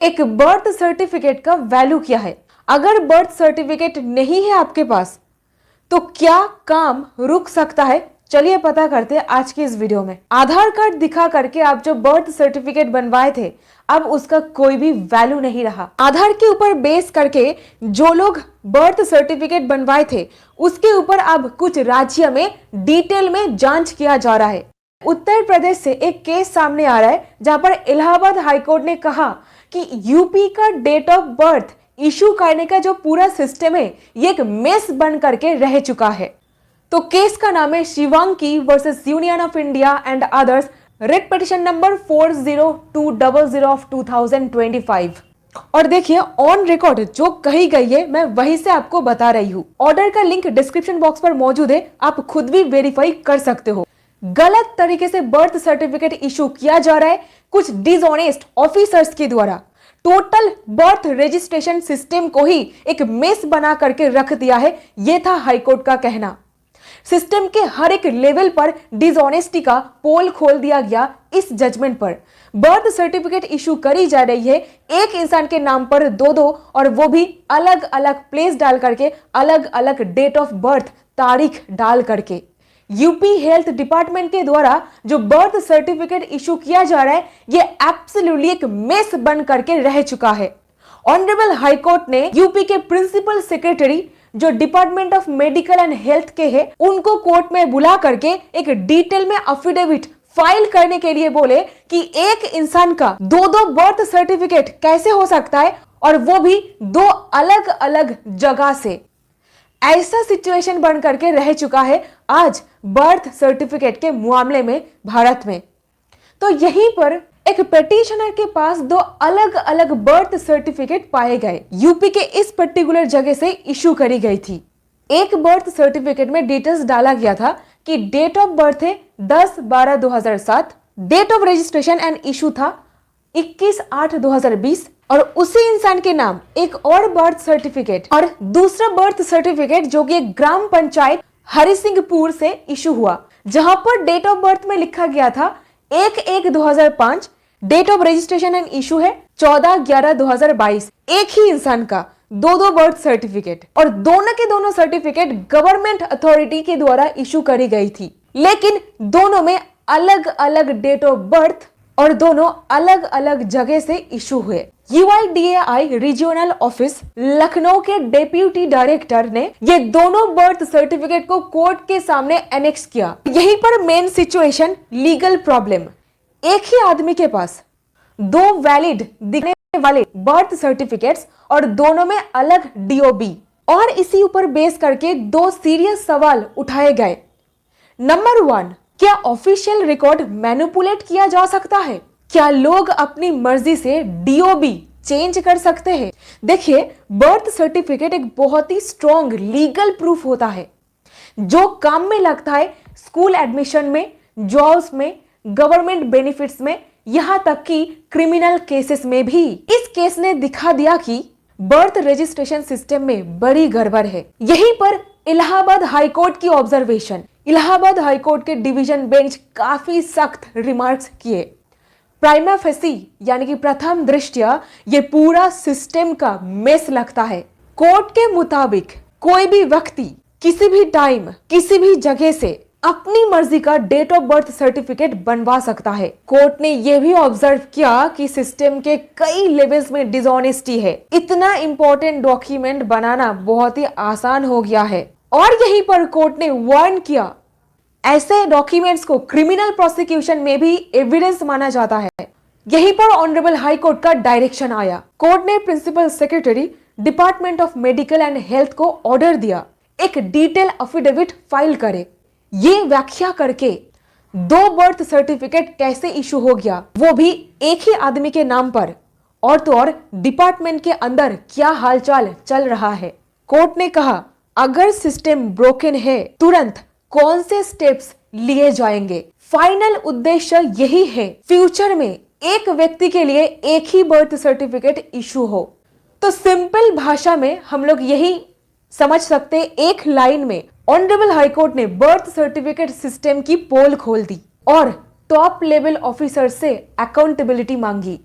एक birth certificate का value क्या है? अगर बर्थ सर्टिफिकेट नहीं है आपके पास तो क्या काम रुक सकता है? चलिए पता करते हैं आज की इस वीडियो में। आधार कार्ड दिखा करके आप जो बर्थ सर्टिफिकेट बनवाए थे, अब उसका कोई भी वैल्यू नहीं रहा। आधार के ऊपर बेस करके जो लोग बर्थ सर्टिफिकेट बनवाए थे, उसके ऊपर अब कुछ राज्य में डिटेल में जांच किया जा रहा है। उत्तर प्रदेश से एक केस सामने आ रहा है जहां पर इलाहाबाद हाईकोर्ट ने कहा कि यूपी का डेट ऑफ बर्थ इशू करने का जो पूरा सिस्टम है, ये एक मेस बन करके रह चुका है। तो केस का नाम है Shivanki versus Union of India and others, writ petition number 40200 of 2025। और देखिए ऑन रिकॉर्ड जो कही गई है, मैं वहीं से आपको बता रही हूँ। ऑर्डर का लिंक डिस्क्रिप्शन बॉक्स पर मौजूद है, आप खुद भी वेरीफाई कर सकते हो। गलत तरीके से बर्थ सर्टिफिकेट इशू किया जा रहा है कुछ डिसऑनेस्ट ऑफिसर्स के द्वारा। टोटल बर्थ रजिस्ट्रेशन सिस्टम को ही एक मेस बना करके रख दिया है, यह था हाईकोर्ट का कहना। सिस्टम के हर एक लेवल पर डिसऑनेस्टी का पोल खोल दिया गया इस जजमेंट पर। बर्थ सर्टिफिकेट इशू करी जा रही है एक इंसान के नाम पर दो, और वो भी अलग अलग प्लेस डाल करके, अलग अलग डेट ऑफ बर्थ तारीख डाल करके। यूपी हेल्थ डिपार्टमेंट के द्वारा जो बर्थ सर्टिफिकेट इशू किया जा रहा है, ये एब्सोल्युटली एक मेस बन करके रह चुका है। ऑनरेबल हाईकोर्ट ने यूपी के प्रिंसिपल सेक्रेटरी जो department of medical and health के हैं, उनको कोर्ट में बुला करके एक डिटेल में अफिडेविट फाइल करने के लिए बोले कि एक इंसान का दो बर्थ सर्टिफिकेट कैसे हो सकता है, और वो भी दो अलग अलग जगह से। ऐसा सिचुएशन बन करके रह चुका है आज बर्थ सर्टिफिकेट के मामले में भारत में। तो यहीं पर एक पिटिशनर के पास दो अलग अलग बर्थ सर्टिफिकेट पाए गए। यूपी के इस पर्टिकुलर जगह से इशू करी गई थी। एक बर्थ सर्टिफिकेट में डिटेल्स डाला गया था कि डेट ऑफ बर्थ है 10/12/2007, date of registration and issue था 21/8/2020, और उसी इंसान के नाम एक और बर्थ सर्टिफिकेट और दूसरा बर्थ सर्टिफिकेट जो कि एक ग्राम पंचायत हरिसिंहपुर से इशू हुआ, जहां पर डेट ऑफ बर्थ में लिखा गया था 1/1/2005, date of registration and issue है 14/11/2022। एक ही इंसान का दो बर्थ सर्टिफिकेट, और दोनों के दोनों सर्टिफिकेट गवर्नमेंट अथॉरिटी के द्वारा इशू करी गई थी, लेकिन दोनों में अलग अलग डेट ऑफ बर्थ और दोनों अलग अलग जगह से इशू हुए। UIDAI रीजनल ऑफिस लखनऊ के डेप्यूटी डायरेक्टर ने ये दोनों बर्थ सर्टिफिकेट को कोर्ट के सामने एनेक्स किया। यहीं पर मेन सिचुएशन लीगल प्रॉब्लम। एक ही आदमी के पास दो वैलिड दिखने वाले बर्थ सर्टिफिकेट्स और दोनों में अलग DOB, और इसी ऊपर बेस करके दो सीरियस सवाल उठाए गए। नंबर 1, क्या ऑफिशियल रिकॉर्ड मैनिपुलेट किया जा सकता है? क्या लोग अपनी मर्जी से DOB चेंज कर सकते हैं? देखिए, बर्थ सर्टिफिकेट एक बहुत ही स्ट्रॉन्ग लीगल प्रूफ होता है जो काम में लगता है स्कूल एडमिशन में, जॉब्स में, गवर्नमेंट बेनिफिट्स में, यहां तक कि क्रिमिनल केसेस में भी। इस केस ने दिखा दिया कि बर्थ रजिस्ट्रेशन सिस्टम में बड़ी गड़बड़ है। यहीं पर इलाहाबाद हाईकोर्ट की ऑब्जर्वेशन, इलाहाबाद हाईकोर्ट के डिवीजन बेंच काफी सख्त रिमार्क्स किए। प्राइमा फेसी यानी कि प्रथम दृष्टया ये पूरा सिस्टम का मेस लगता है। कोर्ट के मुताबिक कोई भी व्यक्ति किसी भी टाइम किसी भी जगह से अपनी मर्जी का डेट ऑफ बर्थ सर्टिफिकेट बनवा सकता है। कोर्ट ने यह भी ऑब्जर्व किया कि सिस्टम के कई लेवल्स में डिसऑनेस्टी है। इतना इंपॉर्टेंट डॉक्यूमेंट बनाना बहुत ही आसान हो गया है, और यहीं पर कोर्ट ने वार्न किया ऐसे डॉक्यूमेंट्स को क्रिमिनल प्रोसिक्यूशन में भी एविडेंस माना जाता है। यहीं पर ऑनरेबल हाई कोर्ट का डायरेक्शन आया। कोर्ट ने principal secretary department of medical and health को ऑर्डर दिया एक डिटेल अफिडेविट फाइल करे, ये व्याख्या करके दो बर्थ सर्टिफिकेट कैसे इशू हो गया, वो भी एक ही आदमी के नाम पर, और तो और डिपार्टमेंट के अंदर क्या हालचाल चल रहा है। कोर्ट ने कहा अगर सिस्टम ब्रोकन है तुरंत कौन से स्टेप्स लिए जाएंगे। फाइनल उद्देश्य यही है फ्यूचर में एक व्यक्ति के लिए एक ही बर्थ सर्टिफिकेट इशू हो। तो सिंपल भाषा में हम लोग यही समझ सकते हैं, एक लाइन में ऑनरेबल हाईकोर्ट ने बर्थ सर्टिफिकेट सिस्टम की पोल खोल दी और टॉप लेवल ऑफिसर से अकाउंटेबिलिटी मांगी।